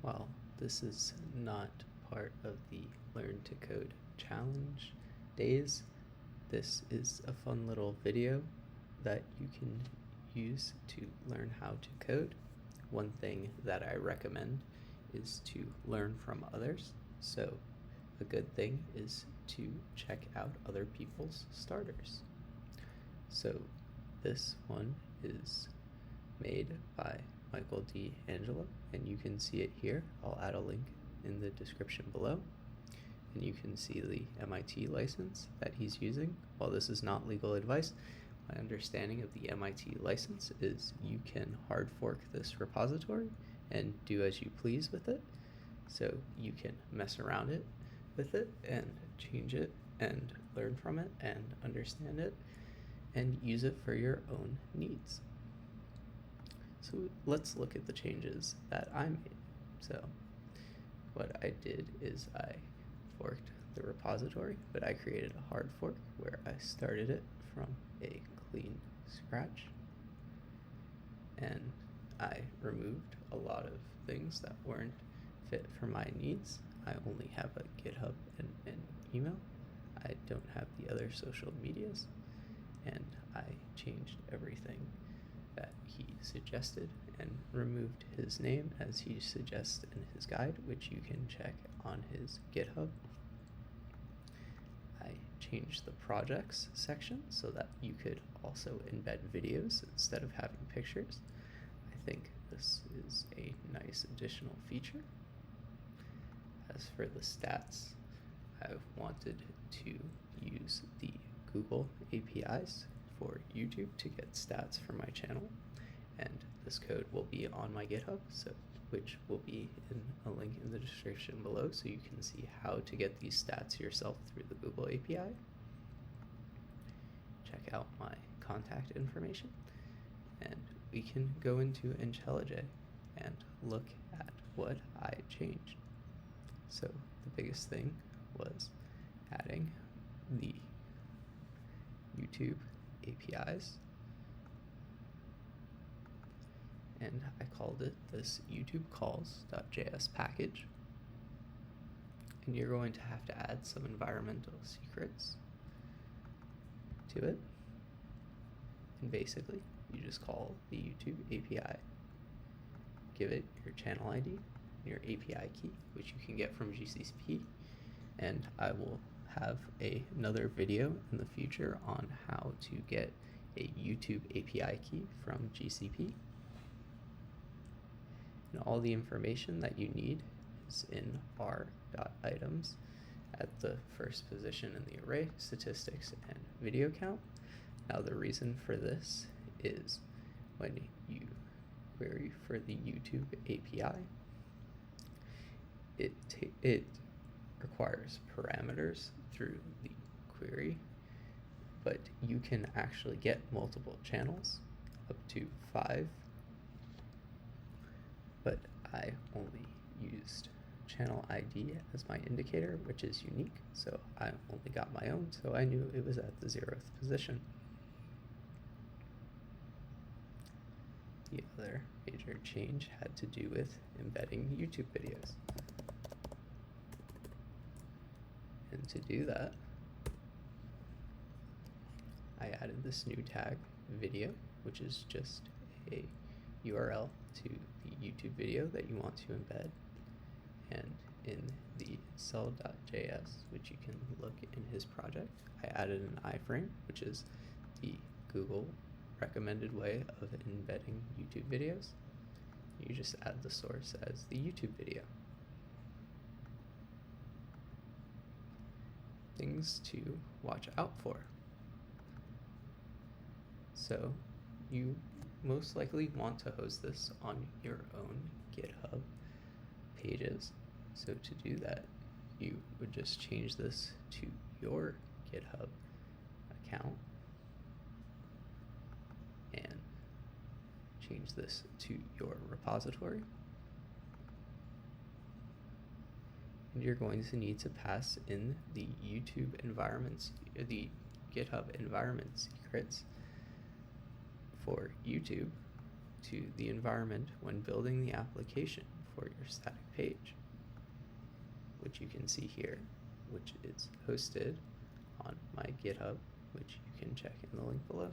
While this is not part of the Learn to Code challenge days, this is a fun little video that you can use to learn how to code. One thing that I recommend is to learn from others. So a good thing is to check out other people's starters. So this one is made by Michael D'Angelo, and you can see it here. I'll add a link in the description below, and you can see the MIT license that he's using. While this is not legal advice, my understanding of the MIT license is you can hard fork this repository and do as you please with it. So you can mess around with it and change it and learn from it and understand it and use it for your own needs. So let's look at the changes that I made. So what I did is I forked the repository, but I created a hard fork where I started it from a clean scratch, and I removed a lot of things that weren't fit for my needs. I only have a GitHub and an email. I don't have the other social medias, and I changed everything that he suggested and removed his name as he suggests in his guide, which you can check on his GitHub. I changed the projects section so that you could also embed videos instead of having pictures. I think this is a nice additional feature. As for the stats, I wanted to use the Google APIs for YouTube to get stats for my channel, and this code will be on my GitHub, which will be in a link in the description below, so you can see how to get these stats yourself through the Google API. Check out my contact information, and we can go into IntelliJ and look at what I changed. So the biggest thing was adding the YouTube APIs, and I called it this YouTube calls.js package, and you're going to have to add some environmental secrets to it, and basically you just call the YouTube API, give it your channel ID, your API key, which you can get from GCP, and I will have another video in the future on how to get a YouTube API key from GCP. And all the information that you need is in r.items at the first position in the array, statistics and video count. Now the reason for this is when you query for the YouTube API, it requires parameters through the query, but you can actually get multiple channels, up to 5, but I only used channel ID as my indicator, which is unique, so I only got my own, so I knew it was at the 0th position. The other major change had to do with embedding YouTube videos. And to do that, I added this new tag, video, which is just a URL to the YouTube video that you want to embed. And in the cell.js, which you can look in his project, I added an iframe, which is the Google recommended way of embedding YouTube videos. You just add the source as the YouTube video. Things to watch out for. So you most likely want to host this on your own GitHub pages. So to do that, you would just change this to your GitHub account and change this to your repository. And you're going to need to pass in the YouTube environments, the GitHub environment secrets for YouTube to the environment when building the application for your static page, which you can see here, which is hosted on my GitHub, which you can check in the link below.